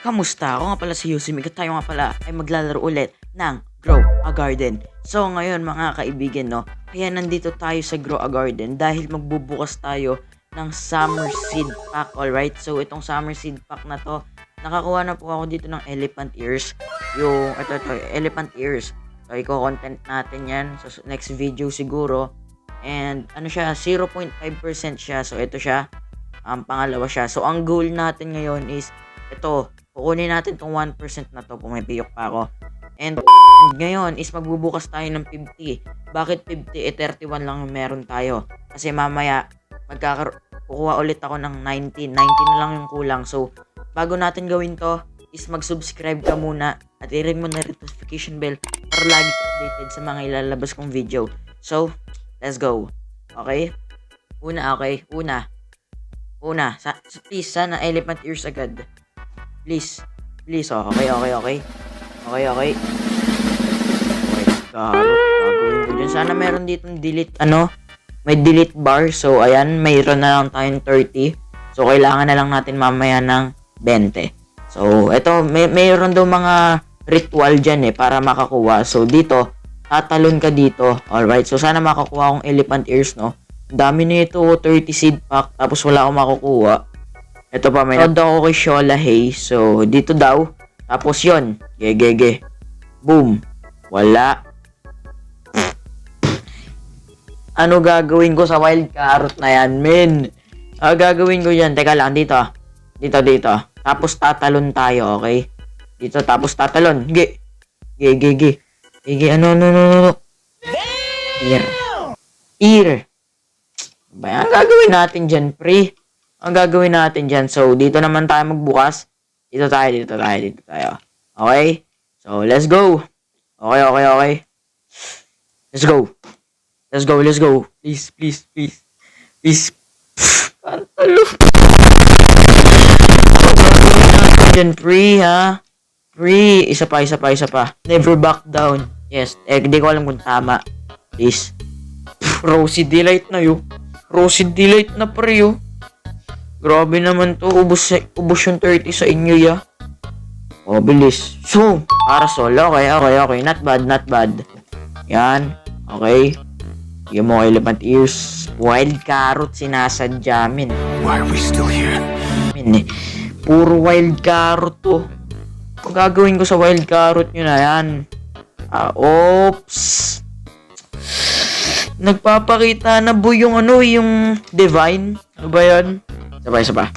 Kamusta? Ako nga pala si Yusimi at tayo nga pala ay maglalaro ulit ng Grow a Garden. So ngayon mga kaibigan kaya nandito tayo sa Grow a Garden dahil magbubukas tayo ng Summer Seed Pack, alright? So itong Summer Seed Pack na to, nakakuha na po ako dito ng elephant ears. Ito, elephant ears. So i-content natin yan sa next video siguro. And ano siya, 0.5% siya. So ito siya, pangalawa siya. So ang goal natin ngayon is ito, kukunin natin tong 1% na to, pumipiyok pa ako. And ngayon is magbubukas tayo ng 50. Bakit 50? 31 lang yung meron tayo. Kasi mamaya kukuha ulit ako ng 19 na lang yung kulang. So bago natin gawin to is mag-subscribe ka muna at i-ring mo na notification bell para lagi updated sa mga ilalabas kong video. So let's go. Okay? Una. Please, sana elephant ears agad. Please. Okay. Gagawin ko dyan. Sana meron ditong delete, may delete bar. So, ayan, mayroon na lang tayong 30. So, kailangan na lang natin mamaya ng 20. So, eto, mayroon daw mga ritual dyan para makakuha. So, dito, tatalon ka dito. Alright, so sana makakuha akong elephant ears, Dami nito, 30 seed pack, tapos wala akong makukuha. Ito pa, may nod ako kay Shola Hay. So, dito daw. Tapos yon, gege. Boom. Wala. Ano gagawin ko sa wild carrot na yan, men? Gagawin ko yan. Teka lang, dito. Dito. Tapos tatalon tayo, okay? Dito, tapos tatalon. Ge. Ano. Ear. Ba, ang gagawin natin dyan, pre? Ang gagawin natin dyan. So, dito naman tayo magbukas. Dito tayo. Okay? So, let's go. Okay. Let's go. Please. Kantalo. Gagawin natin dyan, pre, ha? Pre, isa pa. Never back down. Yes, di ko alam kung tama. Please. Rosy Delight na yun. Rosy Delight na, pre, yun. Grabe naman to. Ubus yung 30 sa inyo, ya. Oh, bilis. So, parasol. Okay. Not bad. Yan. Okay. Yung mga elephant ears. Wild carrot sinasadya, min. Why are we still here? Puro wild carrot to. Ang gagawin ko sa wild carrot nyo na yan. Oops. Nagpapakita na yung divine. Ano ba yan? Isa pa.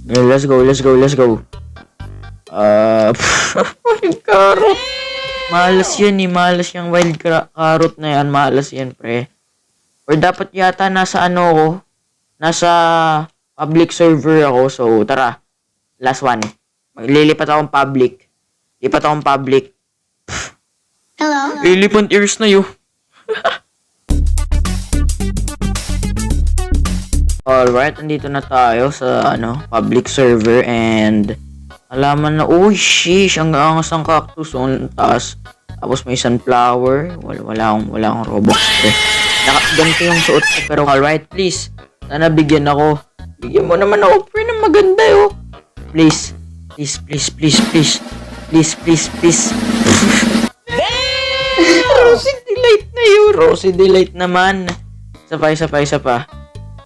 Let's go. Wild carrot. Malas yan malas yung wild carrot na yan. Malas yan, pre. Or dapat yata nasa nasa public server ako. So, tara. Last one. Maglilipat akong public. Hello? Elephant ears na yun. Alright, andito na tayo sa public server and alaman na, sheesh, ang angas ng cactus on taas. Tapos may sunflower. Wala akong Robux, pre. Ganito yung suot ko, pero alright, please. Sana bigyan ako. Bigyan mo naman ako, pre, na maganda yun. Please. Rosy Delight na yun. Rosy Delight naman. Isa pa.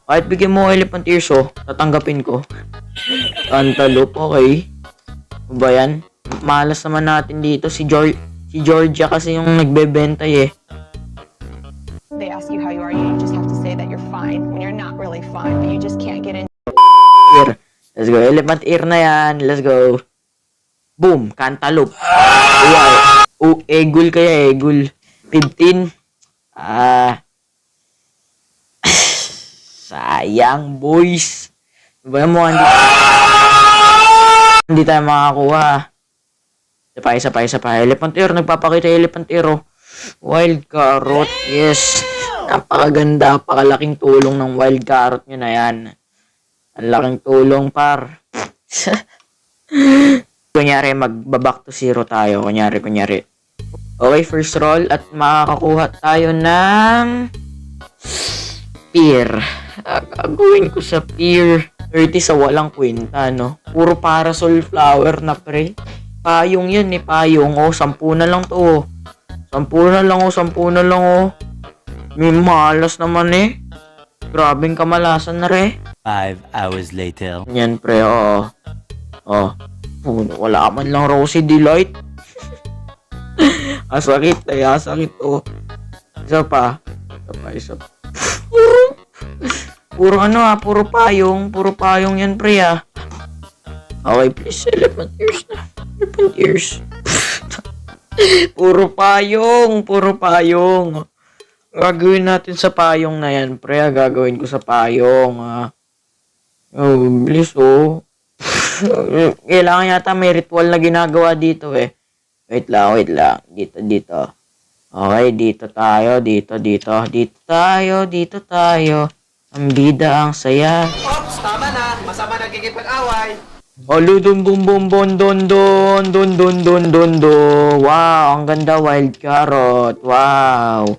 Kahit bigyan mo elephant ears, tatanggapin ko. Antelope, okay. Ano ba yan? Malas naman natin dito. Si Georgia kasi yung nagbebenta They ask you how you are, you just have to say that you're fine when you're not really fine, but you just can't get in. Here. Let's go. Elephant ear na yan. Let's go. Boom. Cantaloupe. Wow. Egul kaya. 15. Sayang, boys. Diba mo, hindi tayo makakuha. Isa pa. Elephant ear. Nagpapakita elephant ear, Wild carrot. Yes. Napakaganda. Napakalaking tulong ng wild carrot nyo na yan. Ang laking tulong, par. Kunyari, magbaback to 0 tayo. Kunyari. Okay, first roll. At makakakuha tayo ng pear. Gagawin ko sa pear. 30 sa walang kwenta, no? Puro parasol flower na, pre. Payong yan, eh. Payong. Oh, 10 na lang to, oh. 10 na lang, oh. 10 na lang, oh. May malas naman, eh. Grabing kamalasan na, re. 5 hours later. Yan, pre, oo. Oh. Wala man lang Rosy Delight. Asakit, ay asakit, oh. Isa pa. Puro ano, puro payong yan, pre, ah. Okay, please, elephant ears na. Elephant ears. Puro payong. Gagawin natin sa payong na yan, pre, ah. Gagawin ko sa payong, ah. Oh, please, oh. Kailangan yata may ritual na ginagawa dito, eh. Wait lang. Dito. Okay, dito tayo. Ang bida, ang saya. Ops, tama na. Masama nagkikipag-away. Olo, dun. Wow, ang ganda, wild carrot. Wow.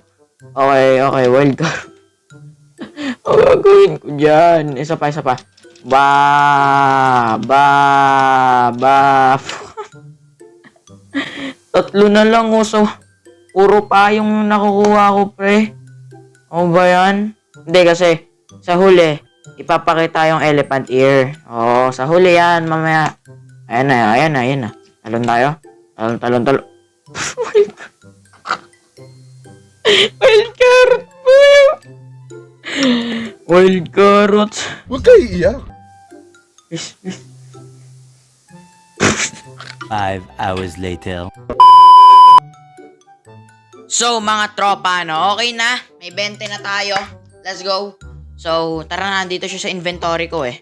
Okay, wild carrot. Ang gagawin ko dyan. Isa pa. Ba. Tatlo na lang, oh. So, puro pa yung nakukuha ko, pre. Ano ba yan? Hindi, kasi sa huli, ipapakita yung elephant ear. Oo, sa huli yan, mamaya. Ayan na. Talon tayo. Talon. Wild carrot, bro. Wild carrot. Huwag kayo iiyak. 5 hours later. So, mga tropa, no? Okay na. May 20 na tayo. Let's go. So, tara na. Andito siya sa inventory ko, eh.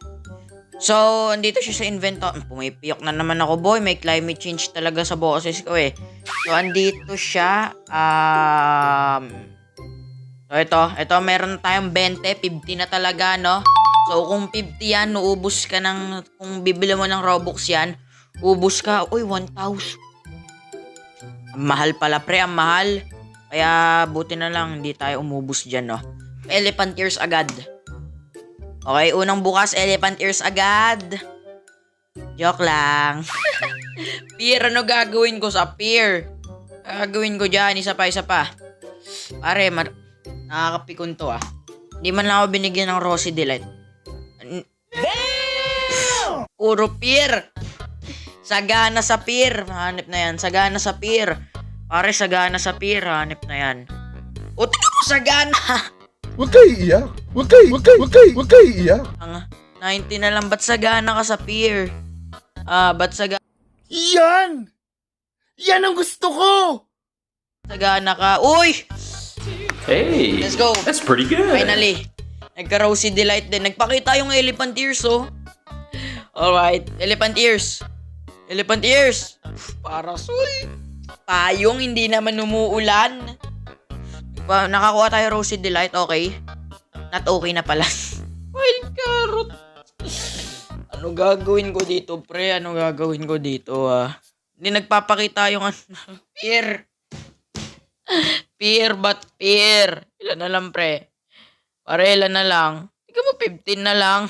So, andito siya sa inventory. Pumipiyok na naman ako, boy. May climate change talaga sa boses ko, eh. So, andito siya. So, ito. Meron tayong 20. 50 na talaga, no? So, kung 50 yan, nuubos ka ng... Kung bibili mo ng Robux yan, ubos ka. Uy, 1,000. Ang mahal pala, pre. Ang mahal. Kaya, buti na lang, hindi tayo umubos dyan, no? Elephant ears agad. Okay, unang bukas, elephant ears agad. Joke lang. Pier, ano gagawin ko sa pier? Gagawin ko dyan, isa pa. Pare, nakakapikon to, ah. Hindi man lang ako binigyan ng Rosy Delight. Puro pier. Sagana sa pier. Hanip na yan. Sagana sa pier. Pare, sagana sa pier. Hanip na yan. O, tignan mo, sagana. Huwag kayo iiyak. Huwag kayo iiyak. Ang 90 na lang. Ba't sagana ka sa pier? Ba't Yan ang gusto ko. sagana ka? Uy! Hey, Let's go. that's pretty good. Finally. Nagka-Rosy Delight din. Nagpakita yung elephant ears, oh. Alright. Elephant ears. Parasol. Payong, hindi naman umuulan. Nakakuha tayo Rosy Delight, okay? Not okay na pala. Wild carrot. Ano gagawin ko dito, pre? Hindi nagpapakita yung Pier. Ilan na lang, pre? Pare, ilan na lang? Tingnan mo, 15 na lang.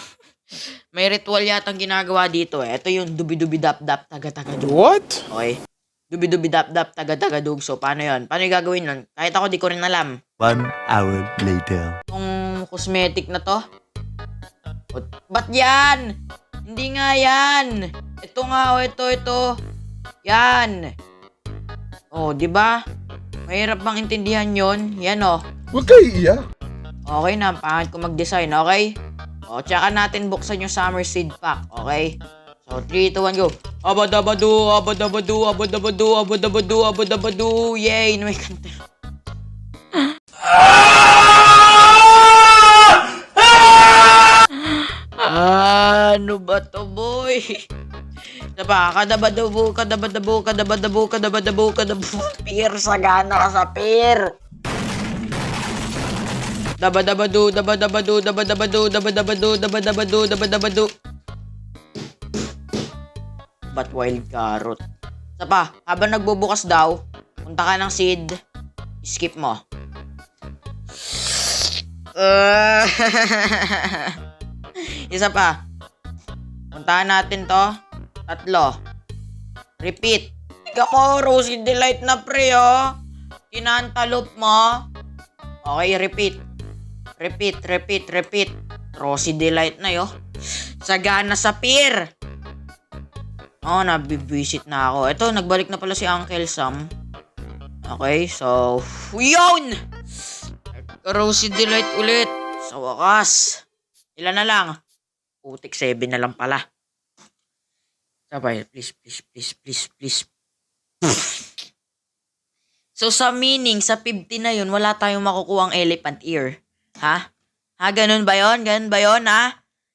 May ritual yatang ginagawa dito, eh. Ito yung dubi-dubi-dap-dap, taga-taga-dug. What? Okay. Dubi-dubi-dap-dap, taga-taga-dug. So, paano yun? Paano yung gagawin nun? Kahit ako, di ko rin alam. 1 hour later. Itong cosmetic na to. Ba't yan? Hindi nga yan. Ito nga, ito. Yan. Di ba? Mahirap bang intindihan yon? Yan, Huwag kayo iiyak. Okay na, pangit ko mag-design, okay? Tsaka natin buksan yung summer seed pack, okay? So, 3, 2, 1, go. Abadabadu. Yay! May kanta. Ano ba to, boy? Diba? Kadabadabu. Pier, sagana ka sa pier. Dabadabadu. But wild carrot. Isa pa, habang nagbubukas daw, punta ka ng seed, skip mo. Isa pa, Puntahan natin to. 3. Repeat. Ikaw mo, Rosy Delight na pre, oh. Kinantalop mo. Okay, repeat. Repeat. Rosy Delight na, yo. Sagana sa pier. Oh, nabibisit na ako. Ito, nagbalik na pala si Uncle Sam. Okay, so... Yun! Rosy Delight ulit. Sa wakas. Ilan na lang? Putik 7 na lang pala. Sabay, please. So, sa meaning, sa 50 na yun, wala tayong makukuha ang elephant ear. Ha? Ha? Ganun ba yun? Ha?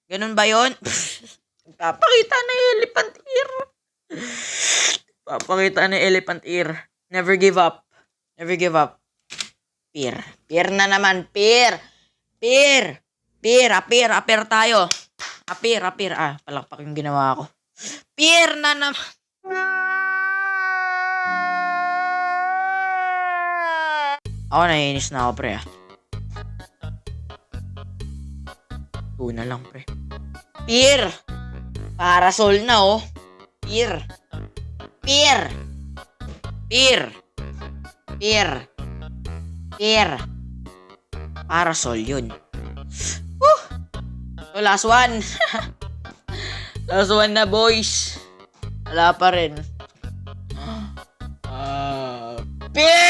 Ganun ba yun? Papakita na yung elephant ear. Papakita na yung elephant ear. Never give up. Peer na naman. Peer. Appear tayo. Appear. Palakpak yung ginawa ko. Peer na naman. Ako naiinis na ako, pre. 2 na lang, pre. Peer! Parasol na, oh. Peer. Parasol yun. Woo! So, last one. Last one na, boys. Wala pa rin. Peer!